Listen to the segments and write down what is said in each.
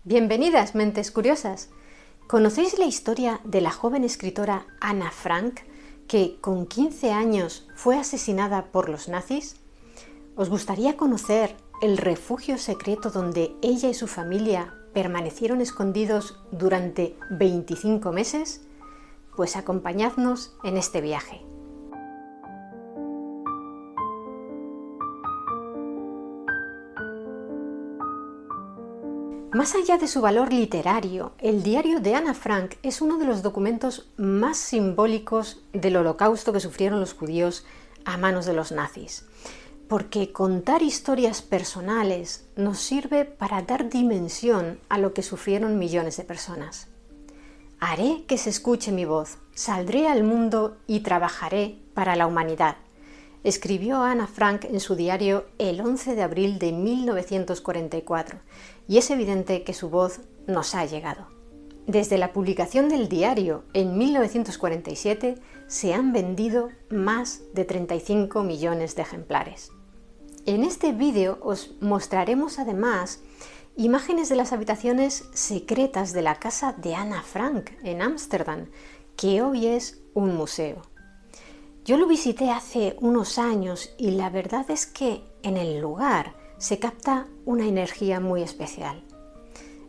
Bienvenidas, mentes curiosas. ¿Conocéis la historia de la joven escritora Anna Frank, que con 15 años fue asesinada por los nazis? ¿Os gustaría conocer el refugio secreto donde ella y su familia permanecieron escondidos durante 25 meses? Pues acompañadnos en este viaje. Más allá de su valor literario, el diario de Anna Frank es uno de los documentos más simbólicos del holocausto que sufrieron los judíos a manos de los nazis, porque contar historias personales nos sirve para dar dimensión a lo que sufrieron millones de personas. Haré que se escuche mi voz, saldré al mundo y trabajaré para la humanidad, escribió Anna Frank en su diario el 11 de abril de 1944, y es evidente que su voz nos ha llegado. Desde la publicación del diario en 1947 se han vendido más de 35 millones de ejemplares. En este vídeo os mostraremos además imágenes de las habitaciones secretas de la casa de Anna Frank en Ámsterdam, que hoy es un museo. Yo lo visité hace unos años y la verdad es que en el lugar se capta una energía muy especial.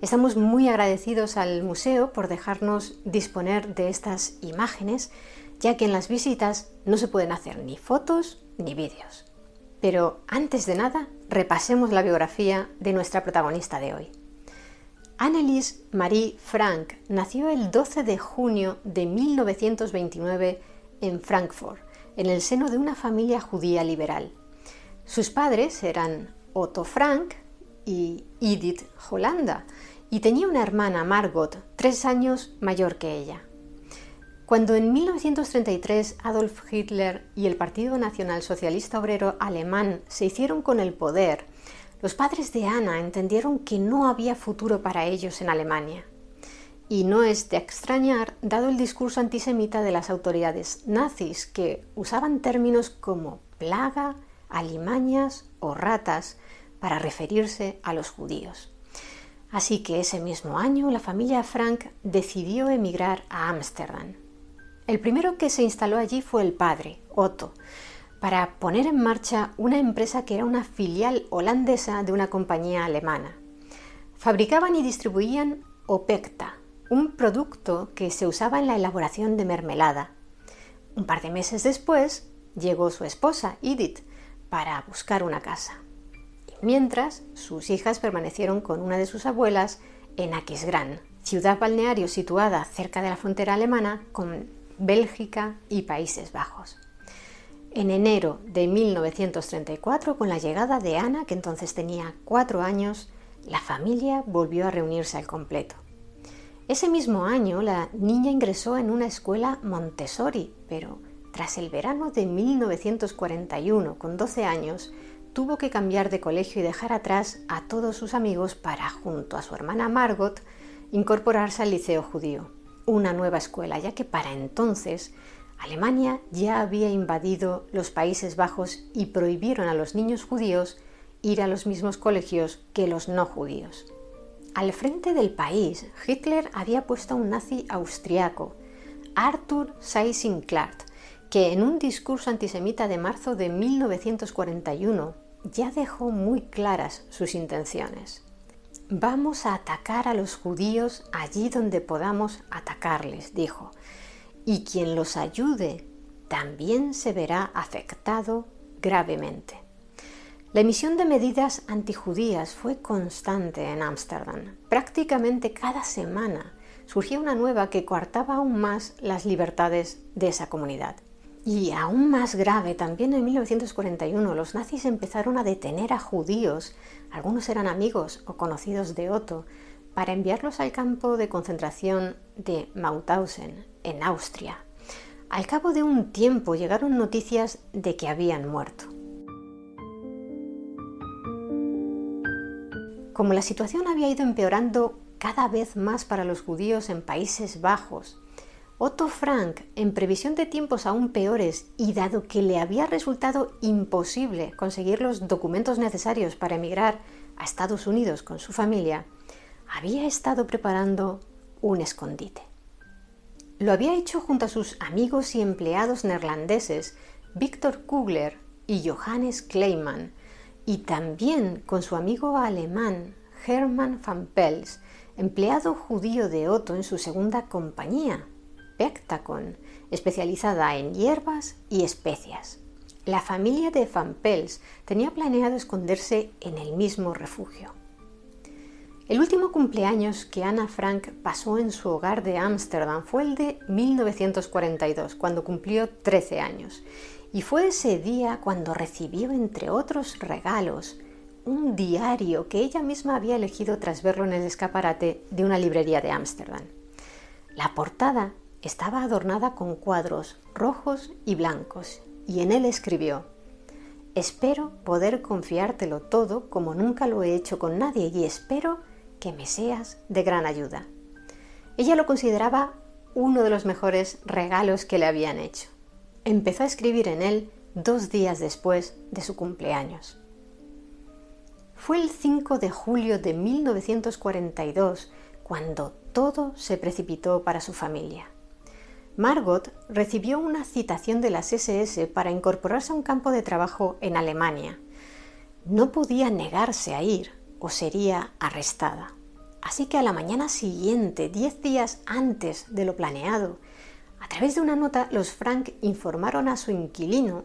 Estamos muy agradecidos al museo por dejarnos disponer de estas imágenes, ya que en las visitas no se pueden hacer ni fotos ni vídeos. Pero antes de nada, repasemos la biografía de nuestra protagonista de hoy. Annelies Marie Frank nació el 12 de junio de 1929 en Frankfurt, en el seno de una familia judía liberal. Sus padres eran Otto Frank y Edith Hollanda, y tenía una hermana, Margot, 3 años mayor que ella. Cuando en 1933 Adolf Hitler y el Partido Nacional Socialista Obrero Alemán se hicieron con el poder, los padres de Anna entendieron que no había futuro para ellos en Alemania. Y no es de extrañar, dado el discurso antisemita de las autoridades nazis, que usaban términos como plaga, alimañas o ratas para referirse a los judíos. Así que ese mismo año la familia Frank decidió emigrar a Ámsterdam. El primero que se instaló allí fue el padre, Otto, para poner en marcha una empresa que era una filial holandesa de una compañía alemana. Fabricaban y distribuían Opekta, un producto que se usaba en la elaboración de mermelada. Un par de meses después llegó su esposa, Edith, para buscar una casa. Y mientras, sus hijas permanecieron con una de sus abuelas en Aquisgrán, ciudad balneario situada cerca de la frontera alemana con Bélgica y Países Bajos. En enero de 1934, con la llegada de Anna, que entonces tenía 4 años, la familia volvió a reunirse al completo. Ese mismo año, la niña ingresó en una escuela Montessori, pero tras el verano de 1941, con 12 años, tuvo que cambiar de colegio y dejar atrás a todos sus amigos para, junto a su hermana Margot, incorporarse al Liceo Judío, una nueva escuela, ya que para entonces Alemania ya había invadido los Países Bajos y prohibieron a los niños judíos ir a los mismos colegios que los no judíos. Al frente del país, Hitler había puesto a un nazi austriaco, Arthur Seyss-Inquart, que en un discurso antisemita de marzo de 1941 ya dejó muy claras sus intenciones. Vamos a atacar a los judíos allí donde podamos atacarles, dijo, y quien los ayude también se verá afectado gravemente. La emisión de medidas antijudías fue constante en Ámsterdam. Prácticamente cada semana surgía una nueva que coartaba aún más las libertades de esa comunidad. Y aún más grave, también en 1941 los nazis empezaron a detener a judíos, algunos eran amigos o conocidos de Otto, para enviarlos al campo de concentración de Mauthausen, en Austria. Al cabo de un tiempo llegaron noticias de que habían muerto. Como la situación había ido empeorando cada vez más para los judíos en Países Bajos, Otto Frank, en previsión de tiempos aún peores y dado que le había resultado imposible conseguir los documentos necesarios para emigrar a Estados Unidos con su familia, había estado preparando un escondite. Lo había hecho junto a sus amigos y empleados neerlandeses Victor Kugler y Johannes Kleiman, y también con su amigo alemán Hermann van Pels, empleado judío de Otto en su segunda compañía, Pectacon, especializada en hierbas y especias. La familia de Van Pels tenía planeado esconderse en el mismo refugio. El último cumpleaños que Ana Frank pasó en su hogar de Ámsterdam fue el de 1942, cuando cumplió 13 años. Y fue ese día cuando recibió, entre otros regalos, un diario que ella misma había elegido tras verlo en el escaparate de una librería de Ámsterdam. La portada estaba adornada con cuadros rojos y blancos, y en él escribió: «Espero poder confiártelo todo como nunca lo he hecho con nadie y espero que me seas de gran ayuda». Ella lo consideraba uno de los mejores regalos que le habían hecho. Empezó a escribir en él 2 días después de su cumpleaños. Fue el 5 de julio de 1942 cuando todo se precipitó para su familia. Margot recibió una citación de las SS para incorporarse a un campo de trabajo en Alemania. No podía negarse a ir o sería arrestada. Así que a la mañana siguiente, 10 días antes de lo planeado, a través de una nota, los Frank informaron a su inquilino,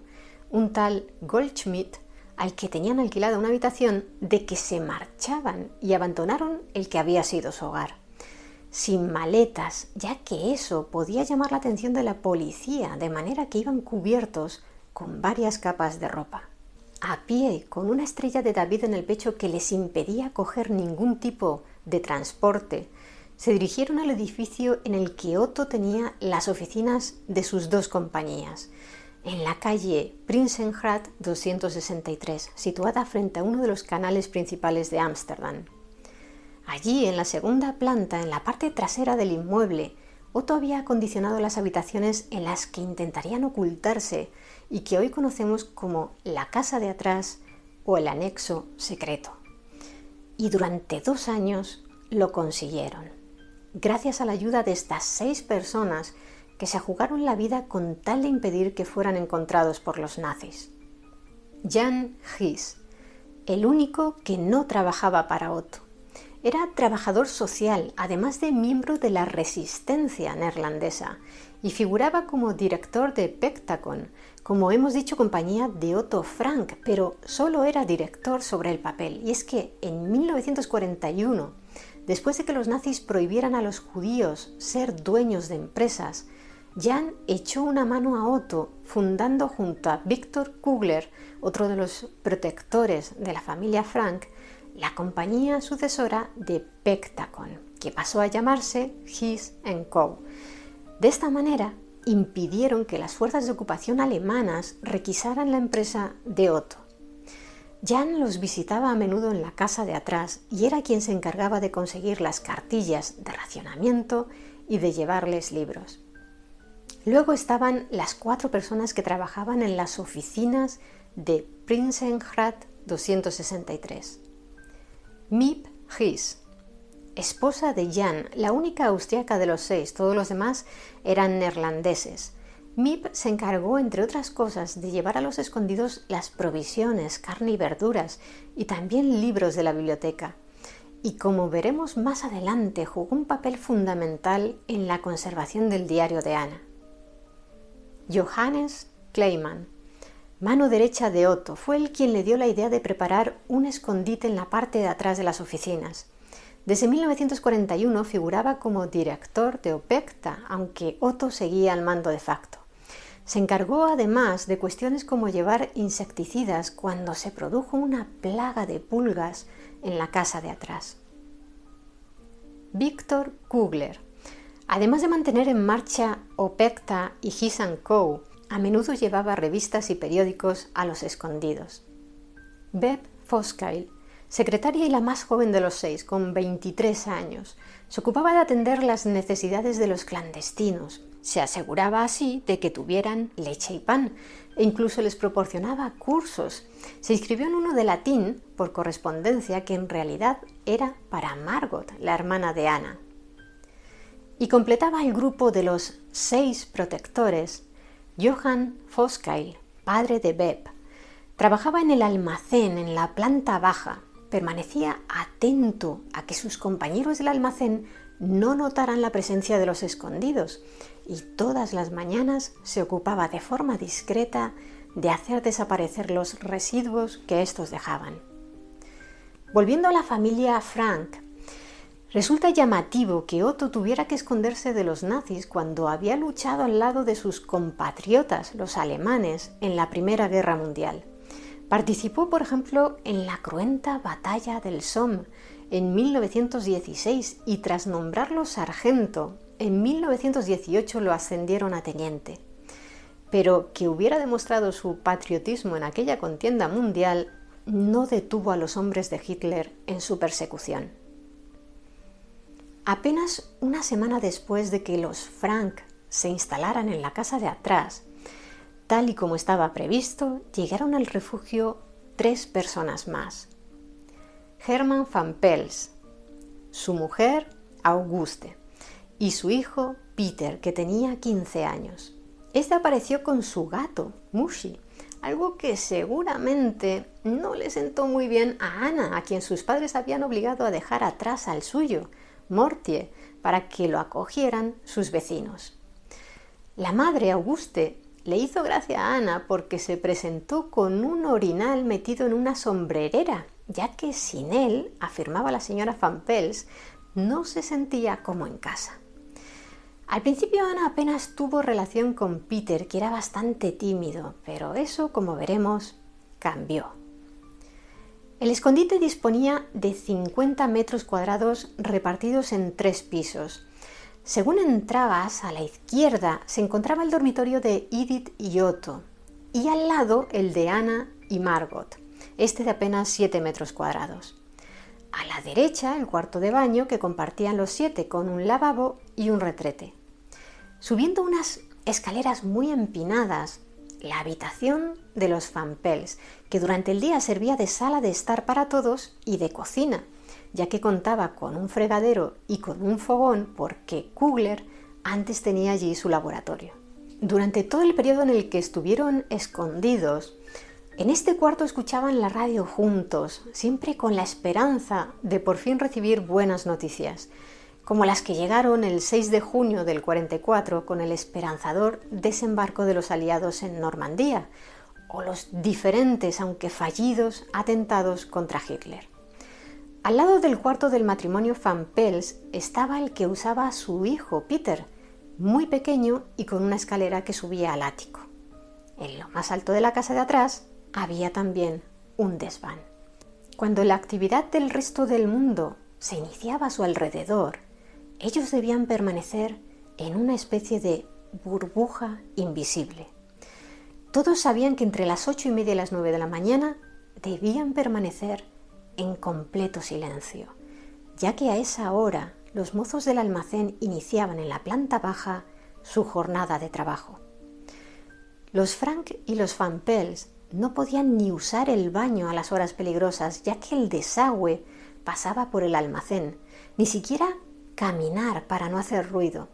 un tal Goldschmidt, al que tenían alquilada una habitación, de que se marchaban y abandonaron el que había sido su hogar. Sin maletas, ya que eso podía llamar la atención de la policía, de manera que iban cubiertos con varias capas de ropa. A pie, con una estrella de David en el pecho que les impedía coger ningún tipo de transporte, se dirigieron al edificio en el que Otto tenía las oficinas de sus 2 compañías, en la calle Prinsengracht 263, situada frente a uno de los canales principales de Ámsterdam. Allí, en la segunda planta, en la parte trasera del inmueble, Otto había acondicionado las habitaciones en las que intentarían ocultarse y que hoy conocemos como la casa de atrás o el anexo secreto. Y durante 2 años lo consiguieron, gracias a la ayuda de estas 6 personas que se jugaron la vida con tal de impedir que fueran encontrados por los nazis. Jan Gys, el único que no trabajaba para Otto. Era trabajador social, además de miembro de la resistencia neerlandesa, y figuraba como director de Pectacon, como hemos dicho, compañía de Otto Frank, pero solo era director sobre el papel. Y es que en 1941, después de que los nazis prohibieran a los judíos ser dueños de empresas, Jan echó una mano a Otto, fundando junto a Victor Kugler, otro de los protectores de la familia Frank, la compañía sucesora de Pectacon, que pasó a llamarse Gys & Co. De esta manera, impidieron que las fuerzas de ocupación alemanas requisaran la empresa de Otto. Jan los visitaba a menudo en la casa de atrás y era quien se encargaba de conseguir las cartillas de racionamiento y de llevarles libros. Luego estaban las 4 personas que trabajaban en las oficinas de Prinsengracht 263. Miep Gys, esposa de Jan, la única austriaca de los 6, todos los demás eran neerlandeses. Miep se encargó, entre otras cosas, de llevar a los escondidos las provisiones, carne y verduras, y también libros de la biblioteca. Y como veremos más adelante, jugó un papel fundamental en la conservación del diario de Ana. Johannes Kleiman, mano derecha de Otto, fue el quien le dio la idea de preparar un escondite en la parte de atrás de las oficinas. Desde 1941 figuraba como director de Opekta, aunque Otto seguía al mando de facto. Se encargó además de cuestiones como llevar insecticidas cuando se produjo una plaga de pulgas en la casa de atrás. Victor Kugler, además de mantener en marcha Opekta y Gys & Co., a menudo llevaba revistas y periódicos a los escondidos. Beb Foscail secretaria y la más joven de los 6, con 23 años. Se ocupaba de atender las necesidades de los clandestinos. Se aseguraba así de que tuvieran leche y pan e incluso les proporcionaba cursos. Se inscribió en uno de latín por correspondencia que en realidad era para Margot, la hermana de Anna. Y completaba el grupo de los 6 protectores Johann Foskeil, padre de Beb. Trabajaba en el almacén en la planta baja. Permanecía atento a que sus compañeros del almacén no notaran la presencia de los escondidos y todas las mañanas se ocupaba de forma discreta de hacer desaparecer los residuos que estos dejaban. Volviendo a la familia Frank, resulta llamativo que Otto tuviera que esconderse de los nazis cuando había luchado al lado de sus compatriotas, los alemanes, en la Primera Guerra Mundial. Participó, por ejemplo, en la cruenta batalla del Somme en 1916 y tras nombrarlo sargento, en 1918 lo ascendieron a teniente. Pero que hubiera demostrado su patriotismo en aquella contienda mundial no detuvo a los hombres de Hitler en su persecución. Apenas una semana después de que los Frank se instalaran en la casa de atrás, tal y como estaba previsto, llegaron al refugio 3 personas más. Hermann van Pels, su mujer Auguste y su hijo Peter, que tenía 15 años. Este apareció con su gato, Mushi, algo que seguramente no le sentó muy bien a Anna, a quien sus padres habían obligado a dejar atrás al suyo, Mortier, para que lo acogieran sus vecinos. La madre, Auguste, le hizo gracia a Anna porque se presentó con un orinal metido en una sombrerera, ya que sin él, afirmaba la señora Van Pels, no se sentía como en casa. Al principio Anna apenas tuvo relación con Peter, que era bastante tímido, pero eso, como veremos, cambió. El escondite disponía de 50 metros cuadrados repartidos en 3 pisos. Según entrabas, a la izquierda se encontraba el dormitorio de Edith y Otto, y al lado el de Anna y Margot, este de apenas 7 metros cuadrados. A la derecha el cuarto de baño que compartían los 7 con un lavabo y un retrete. Subiendo unas escaleras muy empinadas, la habitación de los Van Pels, que durante el día servía de sala de estar para todos y de cocina, ya que contaba con un fregadero y con un fogón porque Kugler antes tenía allí su laboratorio. Durante todo el periodo en el que estuvieron escondidos, en este cuarto escuchaban la radio juntos, siempre con la esperanza de por fin recibir buenas noticias, como las que llegaron el 6 de junio del 44 con el esperanzador desembarco de los aliados en Normandía, o los diferentes, aunque fallidos, atentados contra Hitler. Al lado del cuarto del matrimonio Van Pels estaba el que usaba su hijo Peter, muy pequeño y con una escalera que subía al ático. En lo más alto de la casa de atrás había también un desván. Cuando la actividad del resto del mundo se iniciaba a su alrededor, ellos debían permanecer en una especie de burbuja invisible. Todos sabían que entre las 8:30 y las 9 de la mañana debían permanecer en completo silencio, ya que a esa hora los mozos del almacén iniciaban en la planta baja su jornada de trabajo. Los Frank y los Van Pels no podían ni usar el baño a las horas peligrosas, ya que el desagüe pasaba por el almacén, ni siquiera caminar para no hacer ruido,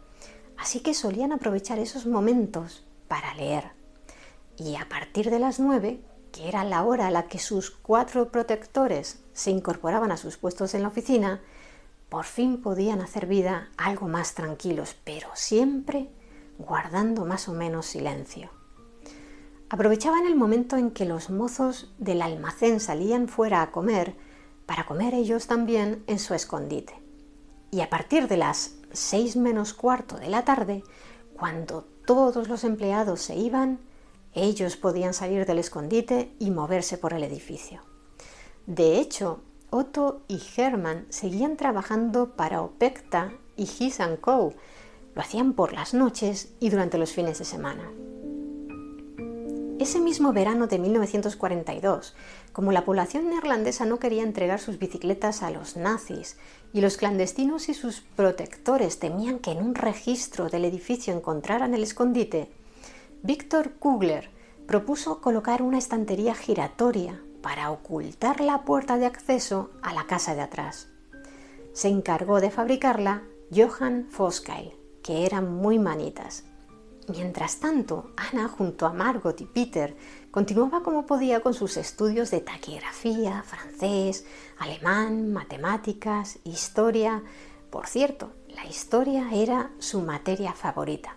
así que solían aprovechar esos momentos para leer. Y a partir de las 9, que era la hora a la que sus 4 protectores se incorporaban a sus puestos en la oficina, por fin podían hacer vida algo más tranquilos, pero siempre guardando más o menos silencio. Aprovechaban el momento en que los mozos del almacén salían fuera a comer para comer ellos también en su escondite. Y a partir de las 6 menos cuarto de la tarde, cuando todos los empleados se iban, ellos podían salir del escondite y moverse por el edificio. De hecho, Otto y Hermann seguían trabajando para Opekta y His & Co. Lo hacían por las noches y durante los fines de semana. Ese mismo verano de 1942, como la población neerlandesa no quería entregar sus bicicletas a los nazis y los clandestinos y sus protectores temían que en un registro del edificio encontraran el escondite, Victor Kugler propuso colocar una estantería giratoria para ocultar la puerta de acceso a la casa de atrás. Se encargó de fabricarla Johann Voskuil, que eran muy manitas. Mientras tanto, Anna, junto a Margot y Peter, continuaba como podía con sus estudios de taquigrafía, francés, alemán, matemáticas, historia. Por cierto, la historia era su materia favorita.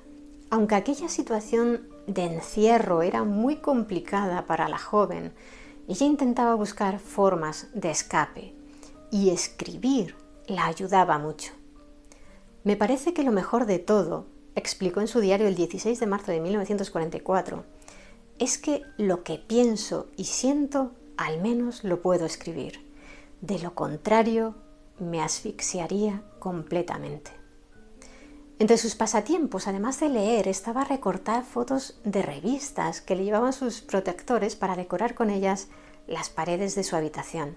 Aunque aquella situación de encierro era muy complicada para la joven, ella intentaba buscar formas de escape y escribir la ayudaba mucho. Me parece que lo mejor de todo, explicó en su diario el 16 de marzo de 1944, es que lo que pienso y siento al menos lo puedo escribir. De lo contrario, me asfixiaría completamente. Entre sus pasatiempos, además de leer, estaba recortar fotos de revistas que le llevaban sus protectores para decorar con ellas las paredes de su habitación.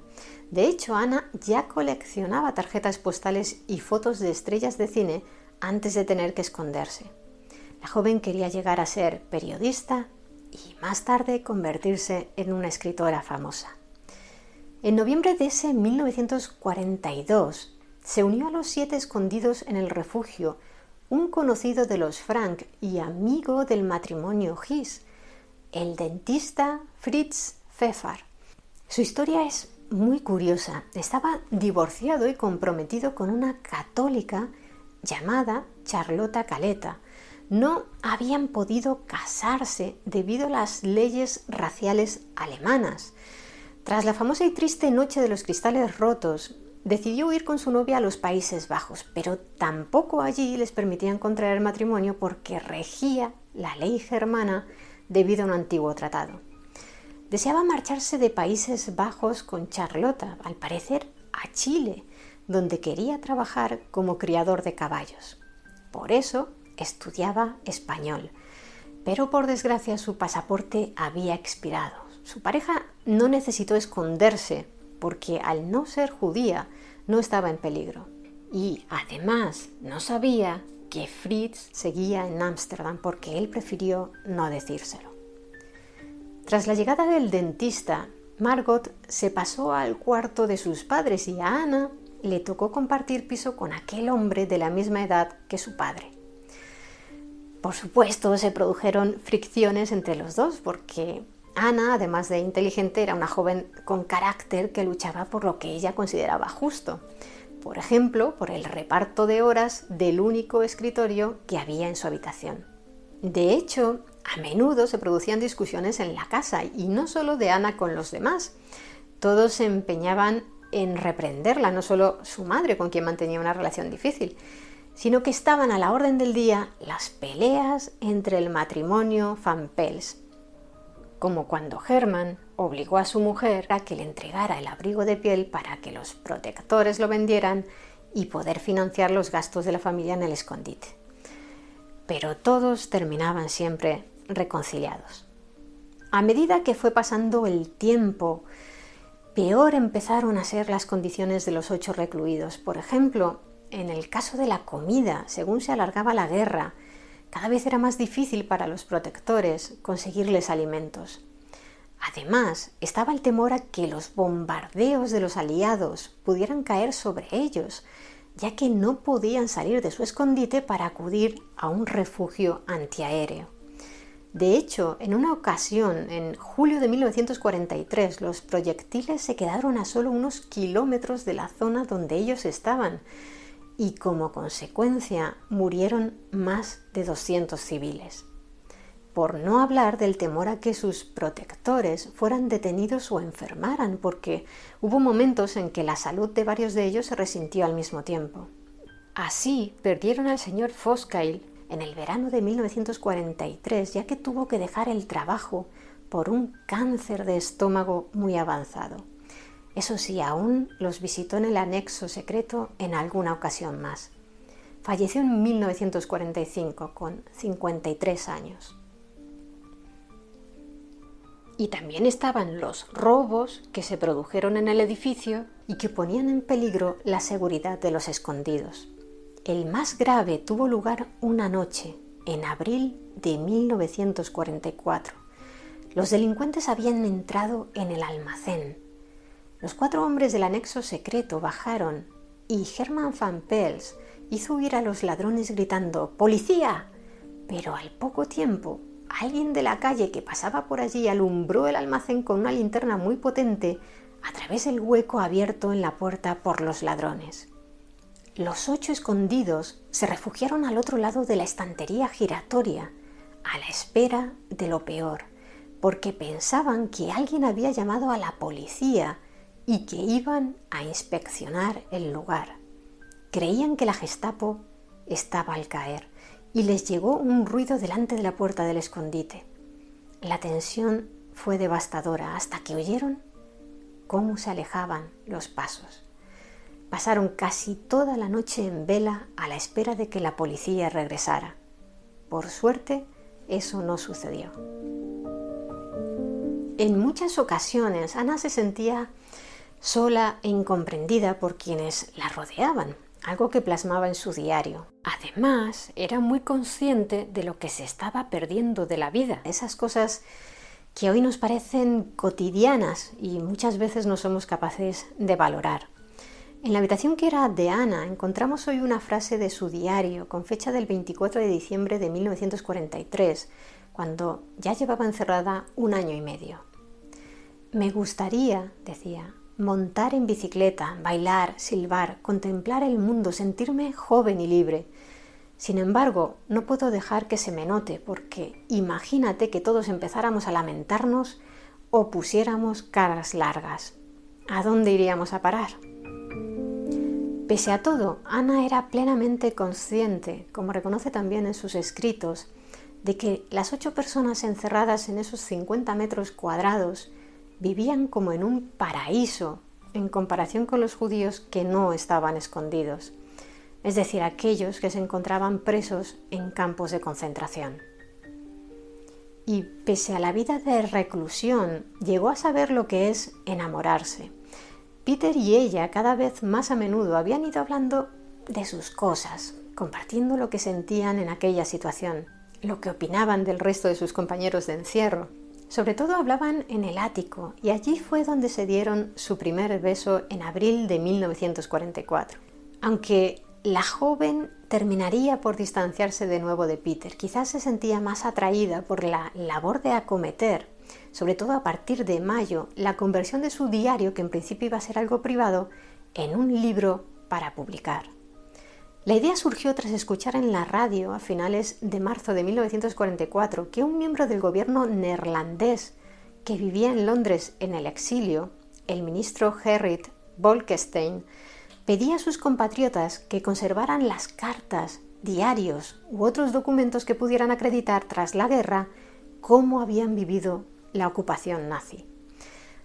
De hecho, Anna ya coleccionaba tarjetas postales y fotos de estrellas de cine antes de tener que esconderse. La joven quería llegar a ser periodista y más tarde convertirse en una escritora famosa. En noviembre de ese 1942 se unió a los 7 escondidos en el refugio un conocido de los Frank y amigo del matrimonio Gies, el dentista Fritz Pfeffer. Su historia es muy curiosa. Estaba divorciado y comprometido con una católica llamada Charlotta Caleta. No habían podido casarse debido a las leyes raciales alemanas. Tras la famosa y triste noche de los cristales rotos, decidió huir con su novia a los Países Bajos, pero tampoco allí les permitían contraer matrimonio porque regía la ley germana debido a un antiguo tratado. Deseaba marcharse de Países Bajos con Charlotta, al parecer a Chile, donde quería trabajar como criador de caballos. Por eso estudiaba español, pero por desgracia su pasaporte había expirado. Su pareja no necesitó esconderse porque al no ser judía no estaba en peligro. Y además no sabía que Fritz seguía en Ámsterdam porque él prefirió no decírselo. Tras la llegada del dentista, Margot se pasó al cuarto de sus padres y a Anna le tocó compartir piso con aquel hombre de la misma edad que su padre. Por supuesto, se produjeron fricciones entre los dos porque Anna, además de inteligente, era una joven con carácter que luchaba por lo que ella consideraba justo. Por ejemplo, por el reparto de horas del único escritorio que había en su habitación. De hecho, a menudo se producían discusiones en la casa y no solo de Anna con los demás. Todos se empeñaban en reprenderla, no solo su madre, con quien mantenía una relación difícil, sino que estaban a la orden del día las peleas entre el matrimonio Van Pels, como cuando Hermann obligó a su mujer a que le entregara el abrigo de piel para que los protectores lo vendieran y poder financiar los gastos de la familia en el escondite. Pero todos terminaban siempre reconciliados. A medida que fue pasando el tiempo, peor empezaron a ser las condiciones de los 8 recluidos. Por ejemplo, en el caso de la comida, según se alargaba la guerra, cada vez era más difícil para los protectores conseguirles alimentos. Además, estaba el temor a que los bombardeos de los aliados pudieran caer sobre ellos, ya que no podían salir de su escondite para acudir a un refugio antiaéreo. De hecho, en una ocasión, en julio de 1943, los proyectiles se quedaron a solo unos kilómetros de la zona donde ellos estaban y como consecuencia murieron más de 200 civiles. Por no hablar del temor a que sus protectores fueran detenidos o enfermaran, porque hubo momentos en que la salud de varios de ellos se resintió al mismo tiempo. Así perdieron al señor Voskuil en el verano de 1943, ya que tuvo que dejar el trabajo por un cáncer de estómago muy avanzado. Eso sí, aún los visitó en el anexo secreto en alguna ocasión más. Falleció en 1945 con 53 años. Y también estaban los robos que se produjeron en el edificio y que ponían en peligro la seguridad de los escondidos. El más grave tuvo lugar una noche, en abril de 1944. Los delincuentes habían entrado en el almacén. Los 4 hombres del anexo secreto bajaron y Herman Van Pels hizo huir a los ladrones gritando ¡Policía! Pero al poco tiempo, alguien de la calle que pasaba por allí alumbró el almacén con una linterna muy potente a través del hueco abierto en la puerta por los ladrones. Los 8 escondidos se refugiaron al otro lado de la estantería giratoria, a la espera de lo peor, porque pensaban que alguien había llamado a la policía y que iban a inspeccionar el lugar. Creían que la Gestapo estaba al caer y les llegó un ruido delante de la puerta del escondite. La tensión fue devastadora hasta que oyeron cómo se alejaban los pasos. Pasaron casi toda la noche en vela a la espera de que la policía regresara. Por suerte, eso no sucedió. En muchas ocasiones, Ana se sentía sola e incomprendida por quienes la rodeaban, algo que plasmaba en su diario. Además, era muy consciente de lo que se estaba perdiendo de la vida, esas cosas que hoy nos parecen cotidianas y muchas veces no somos capaces de valorar. En la habitación que era de Ana encontramos hoy una frase de su diario con fecha del 24 de diciembre de 1943, cuando ya llevaba encerrada 1 año y medio. Me gustaría, decía, montar en bicicleta, bailar, silbar, contemplar el mundo, sentirme joven y libre. Sin embargo, no puedo dejar que se me note, porque imagínate que todos empezáramos a lamentarnos o pusiéramos caras largas. ¿A dónde iríamos a parar? Pese a todo, Ana era plenamente consciente, como reconoce también en sus escritos, de que las 8 personas encerradas en esos 50 metros cuadrados vivían como en un paraíso en comparación con los judíos que no estaban escondidos, es decir, aquellos que se encontraban presos en campos de concentración. Y pese a la vida de reclusión, llegó a saber lo que es enamorarse. Peter y ella cada vez más a menudo habían ido hablando de sus cosas, compartiendo lo que sentían en aquella situación, lo que opinaban del resto de sus compañeros de encierro. Sobre todo hablaban en el ático y allí fue donde se dieron su primer beso en abril de 1944. Aunque la joven terminaría por distanciarse de nuevo de Peter, quizás se sentía más atraída por la labor de acometer, sobre todo a partir de mayo, la conversión de su diario, que en principio iba a ser algo privado, en un libro para publicar. La idea surgió tras escuchar en la radio a finales de marzo de 1944 que un miembro del gobierno neerlandés que vivía en Londres en el exilio, el ministro Gerrit Bolkestein, pedía a sus compatriotas que conservaran las cartas, diarios u otros documentos que pudieran acreditar tras la guerra cómo habían vivido la ocupación nazi.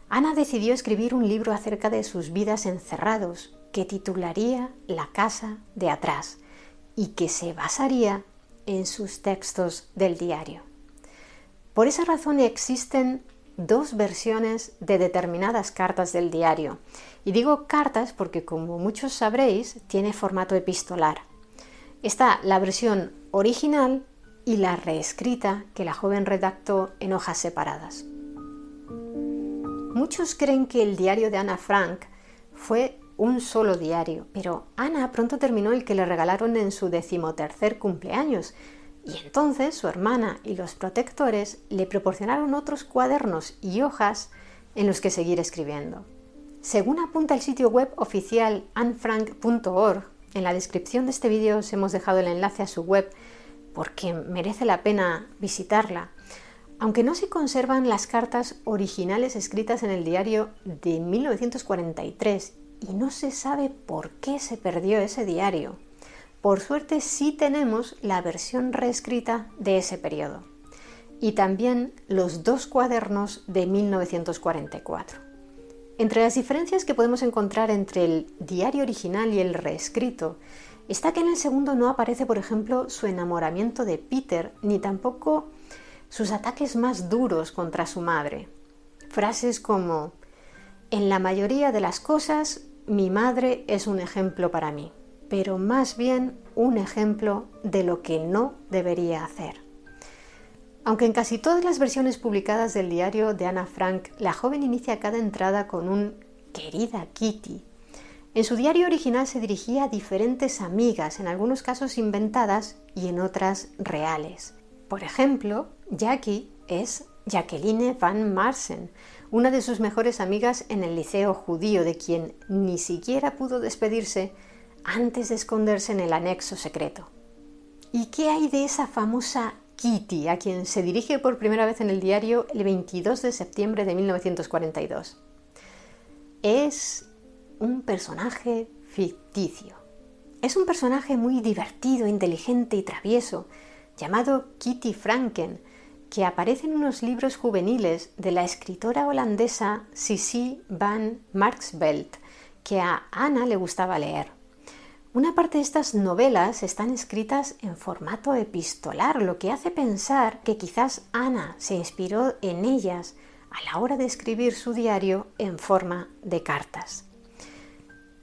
Ana decidió escribir un libro acerca de sus vidas encerrados, que titularía La casa de atrás y que se basaría en sus textos del diario. Por esa razón existen 2 versiones de determinadas cartas del diario. Y digo cartas porque, como muchos sabréis, tiene formato epistolar. Está la versión original y la reescrita que la joven redactó en hojas separadas. Muchos creen que el diario de Ana Frank fue un solo diario, pero Ana pronto terminó el que le regalaron en su 13º cumpleaños y entonces su hermana y los protectores le proporcionaron otros cuadernos y hojas en los que seguir escribiendo. Según apunta el sitio web oficial annefrank.org, en la descripción de este vídeo os hemos dejado el enlace a su web porque merece la pena visitarla. Aunque no se conservan las cartas originales escritas en el diario de 1943 y no se sabe por qué se perdió ese diario, por suerte sí tenemos la versión reescrita de ese periodo y también los 2 cuadernos de 1944. Entre las diferencias que podemos encontrar entre el diario original y el reescrito está que en el segundo no aparece, por ejemplo, su enamoramiento de Peter, ni tampoco sus ataques más duros contra su madre. frases como: en la mayoría de las cosas, mi madre es un ejemplo para mí, pero más bien un ejemplo de lo que no debería hacer. Aunque en casi todas las versiones publicadas del diario de Ana Frank, la joven inicia cada entrada con un «Querida Kitty», en su diario original se dirigía a diferentes amigas, en algunos casos inventadas y en otras reales. Por ejemplo, Jackie es Jacqueline Van Marsen, una de sus mejores amigas en el liceo judío, de quien ni siquiera pudo despedirse antes de esconderse en el anexo secreto. ¿Y qué hay de esa famosa Kitty, a quien se dirige por primera vez en el diario el 22 de septiembre de 1942? Es un personaje ficticio. Es un personaje muy divertido, inteligente y travieso, llamado Kitty Franken, que aparece en unos libros juveniles de la escritora holandesa Cici van Marxveld, que a Ana le gustaba leer. Una parte de estas novelas están escritas en formato epistolar, lo que hace pensar que quizás Ana se inspiró en ellas a la hora de escribir su diario en forma de cartas.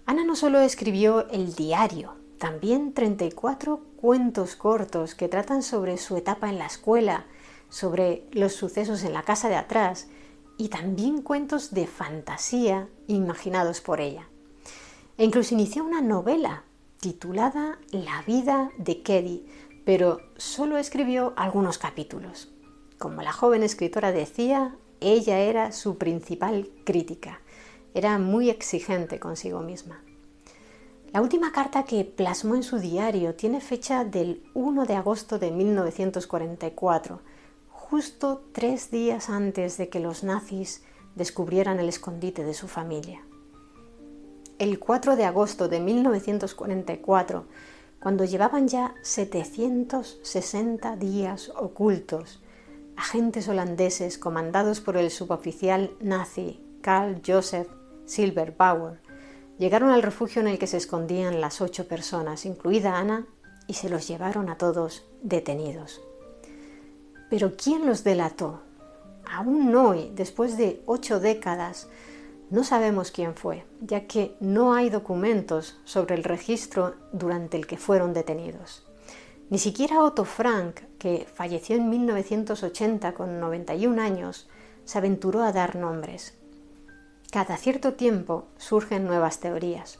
Ana no solo escribió el diario, también 34 cuentos cortos que tratan sobre su etapa en la escuela, sobre los sucesos en la casa de atrás y también cuentos de fantasía imaginados por ella. E incluso inició una novela titulada La vida de Keddy, pero solo escribió algunos capítulos. Como la joven escritora decía, ella era su principal crítica. Era muy exigente consigo misma. La última carta que plasmó en su diario tiene fecha del 1 de agosto de 1944, justo 3 días antes de que los nazis descubrieran el escondite de su familia. El 4 de agosto de 1944, cuando llevaban ya 760 días ocultos, agentes holandeses comandados por el suboficial nazi Carl Joseph Silberbauer llegaron al refugio en el que se escondían las 8 personas, incluida Ana, y se los llevaron a todos detenidos. Pero ¿quién los delató? Aún hoy, después de 8 décadas, no sabemos quién fue, ya que no hay documentos sobre el registro durante el que fueron detenidos. Ni siquiera Otto Frank, que falleció en 1980 con 91 años, se aventuró a dar nombres. Cada cierto tiempo surgen nuevas teorías.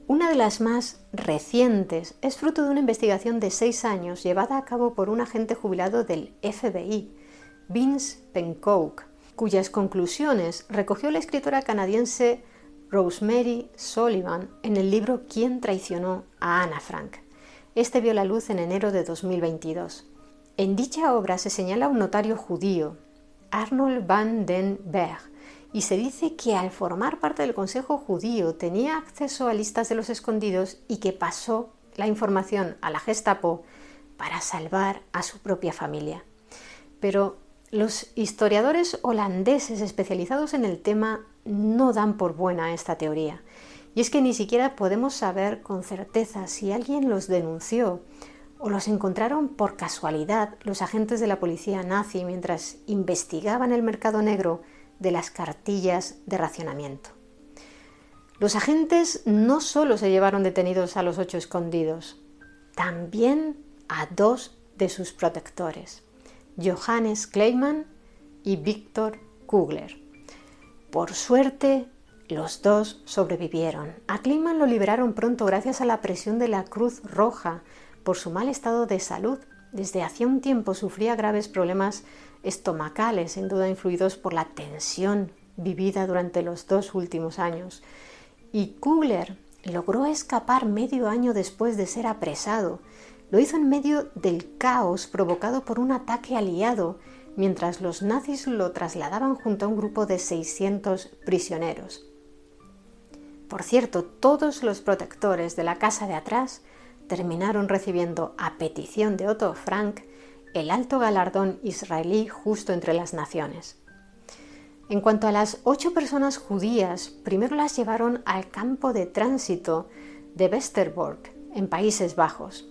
Una de las más recientes es fruto de una investigación de 6 años llevada a cabo por un agente jubilado del FBI, Vince Pencook, cuyas conclusiones recogió la escritora canadiense Rosemary Sullivan en el libro ¿Quién traicionó a Ana Frank? Este vio la luz en enero de 2022. En dicha obra se señala a un notario judío, Arnold van den Berg, y se dice que al formar parte del Consejo Judío tenía acceso a listas de los escondidos y que pasó la información a la Gestapo para salvar a su propia familia. Pero los historiadores holandeses especializados en el tema no dan por buena esta teoría. Y es que ni siquiera podemos saber con certeza si alguien los denunció o los encontraron por casualidad los agentes de la policía nazi mientras investigaban el mercado negro de las cartillas de racionamiento. Los agentes no solo se llevaron detenidos a los 8 escondidos, también a 2 de sus protectores, Johannes Kleiman y Victor Kugler. Por suerte, los 2 sobrevivieron. A Kleiman lo liberaron pronto gracias a la presión de la Cruz Roja por su mal estado de salud. Desde hacía un tiempo sufría graves problemas estomacales, sin duda influidos por la tensión vivida durante los 2 últimos años. Y Kugler logró escapar medio año después de ser apresado. Lo hizo en medio del caos provocado por un ataque aliado, mientras los nazis lo trasladaban junto a un grupo de 600 prisioneros. Por cierto, todos los protectores de la casa de atrás terminaron recibiendo, a petición de Otto Frank, el alto galardón israelí Justo entre las Naciones. En cuanto a las 8 personas judías, primero las llevaron al campo de tránsito de Westerbork, en Países Bajos,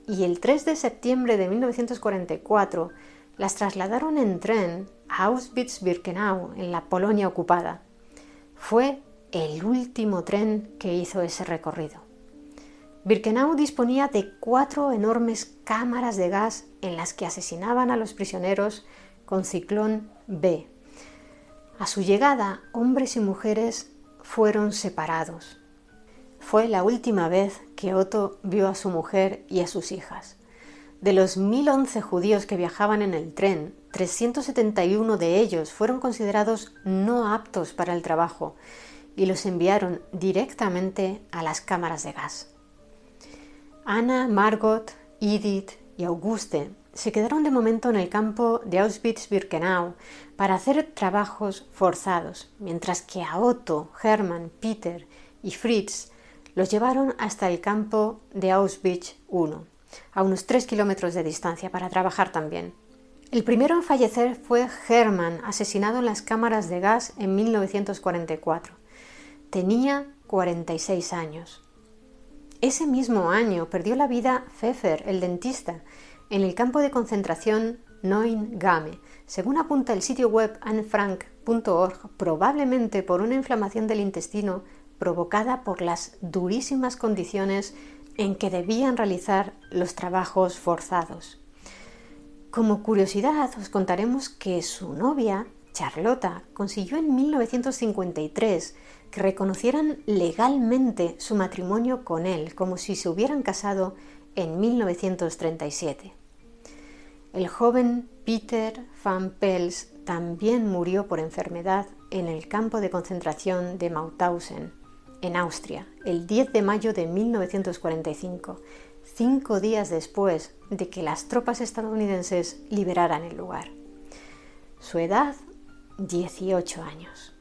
y el 3 de septiembre de 1944 las trasladaron en tren a Auschwitz-Birkenau, en la Polonia ocupada. Fue el último tren que hizo ese recorrido. Birkenau disponía de 4 enormes cámaras de gas en las que asesinaban a los prisioneros con ciclón B. A su llegada, hombres y mujeres fueron separados. Fue la última vez que Otto vio a su mujer y a sus hijas. De los 1011 judíos que viajaban en el tren, 371 de ellos fueron considerados no aptos para el trabajo y los enviaron directamente a las cámaras de gas. Anna, Margot, Edith y Auguste se quedaron de momento en el campo de Auschwitz-Birkenau para hacer trabajos forzados, mientras que a Otto, Hermann, Peter y Fritz los llevaron hasta el campo de Auschwitz I, a unos 3 kilómetros de distancia, para trabajar también. El primero en fallecer fue Hermann, asesinado en las cámaras de gas en 1944. Tenía 46 años. Ese mismo año perdió la vida Pfeffer, el dentista, en el campo de concentración Neuengamme. Según apunta el sitio web annefrank.org, probablemente por una inflamación del intestino provocada por las durísimas condiciones en que debían realizar los trabajos forzados. Como curiosidad, os contaremos que su novia, Charlotta, consiguió en 1953 que reconocieran legalmente su matrimonio con él, como si se hubieran casado en 1937. El joven Peter van Pels también murió por enfermedad en el campo de concentración de Mauthausen, en Austria, el 10 de mayo de 1945, 5 días después de que las tropas estadounidenses liberaran el lugar. Su edad, 18 años.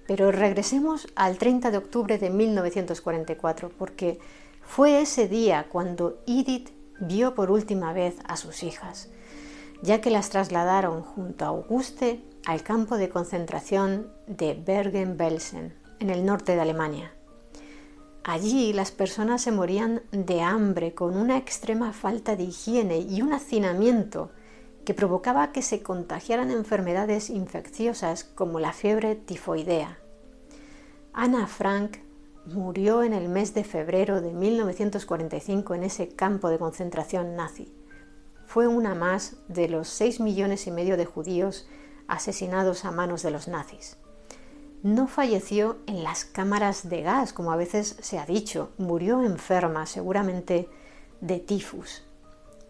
Pero regresemos al 30 de octubre de 1944, porque fue ese día cuando Edith vio por última vez a sus hijas, ya que las trasladaron junto a Auguste al campo de concentración de Bergen-Belsen, en el norte de Alemania. Allí las personas se morían de hambre, con una extrema falta de higiene y un hacinamiento que provocaba que se contagiaran enfermedades infecciosas como la fiebre tifoidea. Anna Frank murió en el mes de febrero de 1945 en ese campo de concentración nazi. Fue una más de los 6,5 millones de judíos asesinados a manos de los nazis. No falleció en las cámaras de gas, como a veces se ha dicho, murió enferma, seguramente de tifus.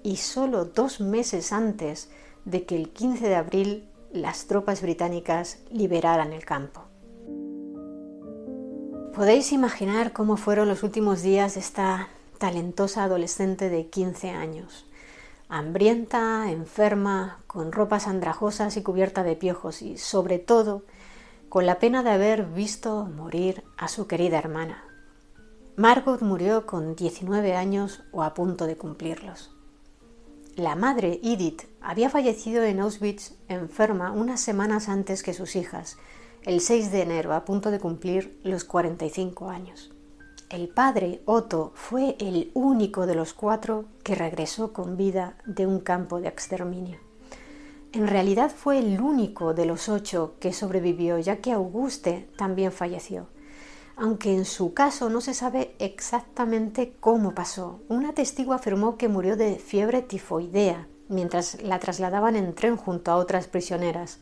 Y solo 2 meses antes de que el 15 de abril las tropas británicas liberaran el campo. Podéis imaginar cómo fueron los últimos días de esta talentosa adolescente de 15 años. Hambrienta, enferma, con ropas andrajosas y cubierta de piojos y, sobre todo, con la pena de haber visto morir a su querida hermana. Margot murió con 19 años o a punto de cumplirlos. La madre, Edith, había fallecido en Auschwitz enferma unas semanas antes que sus hijas, el 6 de enero, a punto de cumplir los 45 años. El padre, Otto, fue el único de los 4 que regresó con vida de un campo de exterminio. En realidad fue el único de los 8 que sobrevivió, ya que Auguste también falleció. Aunque en su caso no se sabe exactamente cómo pasó. Una testigo afirmó que murió de fiebre tifoidea mientras la trasladaban en tren junto a otras prisioneras.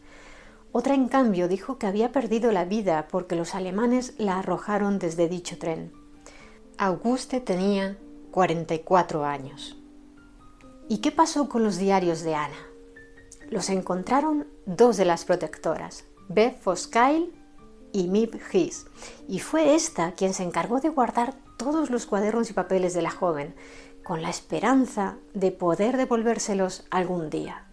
Otra, en cambio, dijo que había perdido la vida porque los alemanes la arrojaron desde dicho tren. Auguste tenía 44 años. ¿Y qué pasó con los diarios de Anna? Los encontraron 2 de las protectoras, Beth Foscail y Mib Hiss, y fue esta quien se encargó de guardar todos los cuadernos y papeles de la joven, con la esperanza de poder devolvérselos algún día.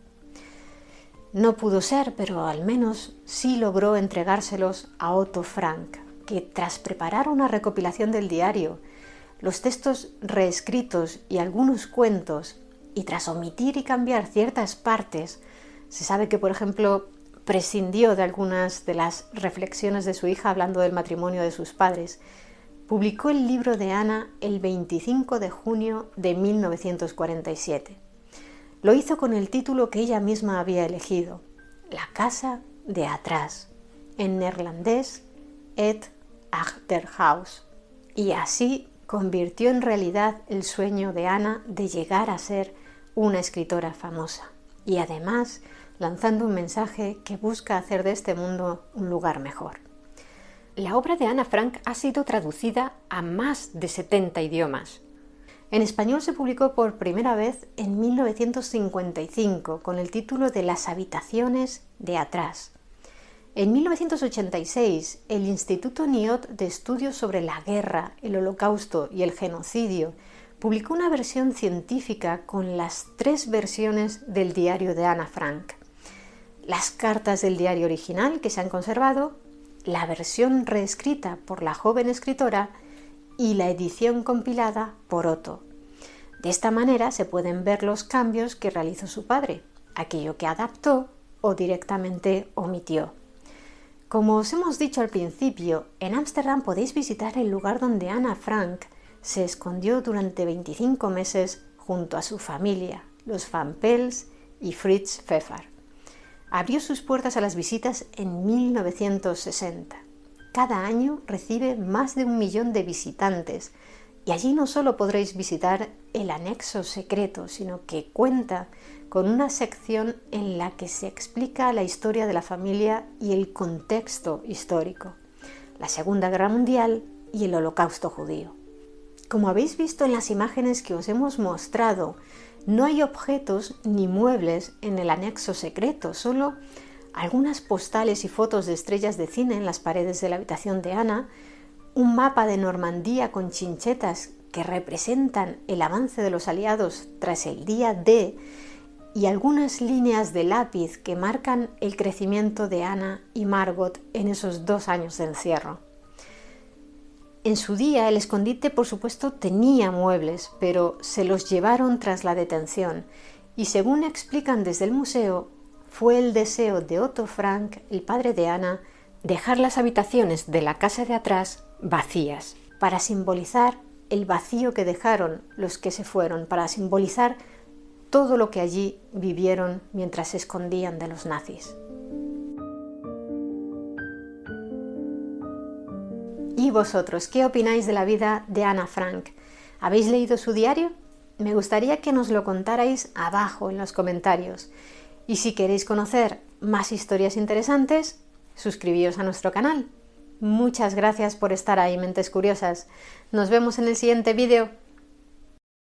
No pudo ser, pero al menos sí logró entregárselos a Otto Frank, que tras preparar una recopilación del diario, los textos reescritos y algunos cuentos, y tras omitir y cambiar ciertas partes, se sabe que, por ejemplo, prescindió de algunas de las reflexiones de su hija hablando del matrimonio de sus padres. Publicó el libro de Anna el 25 de junio de 1947. Lo hizo con el título que ella misma había elegido, La casa de atrás, en neerlandés Het Achterhuis, y así convirtió en realidad el sueño de Ana de llegar a ser una escritora famosa, y además lanzando un mensaje que busca hacer de este mundo un lugar mejor. La obra de Ana Frank ha sido traducida a más de 70 idiomas. En español se publicó por primera vez en 1955 con el título de Las habitaciones de atrás. En 1986, el Instituto Niott de Estudios sobre la Guerra, el Holocausto y el Genocidio publicó una versión científica con las 3 versiones del diario de Ana Frank. Las cartas del diario original que se han conservado, la versión reescrita por la joven escritora y la edición compilada por Otto. De esta manera se pueden ver los cambios que realizó su padre, aquello que adaptó o directamente omitió. Como os hemos dicho al principio, en Ámsterdam podéis visitar el lugar donde Ana Frank se escondió durante 25 meses junto a su familia, los Van Pels y Fritz Pfeffer. Abrió sus puertas a las visitas en 1960. Cada año recibe más de 1 millón de visitantes y allí no solo podréis visitar el anexo secreto, sino que cuenta con una sección en la que se explica la historia de la familia y el contexto histórico, la Segunda Guerra Mundial y el Holocausto judío. Como habéis visto en las imágenes que os hemos mostrado, no hay objetos ni muebles en el anexo secreto, solo algunas postales y fotos de estrellas de cine en las paredes de la habitación de Ana, un mapa de Normandía con chinchetas que representan el avance de los aliados tras el día D y algunas líneas de lápiz que marcan el crecimiento de Ana y Margot en esos 2 años de encierro. En su día el escondite por supuesto tenía muebles, pero se los llevaron tras la detención y según explican desde el museo, fue el deseo de Otto Frank, el padre de Ana, dejar las habitaciones de la casa de atrás vacías, para simbolizar el vacío que dejaron los que se fueron, para simbolizar todo lo que allí vivieron mientras se escondían de los nazis. ¿Y vosotros qué opináis de la vida de Ana Frank? ¿Habéis leído su diario? Me gustaría que nos lo contarais abajo en los comentarios. Y si queréis conocer más historias interesantes, suscribíos a nuestro canal. Muchas gracias por estar ahí, mentes curiosas. Nos vemos en el siguiente vídeo.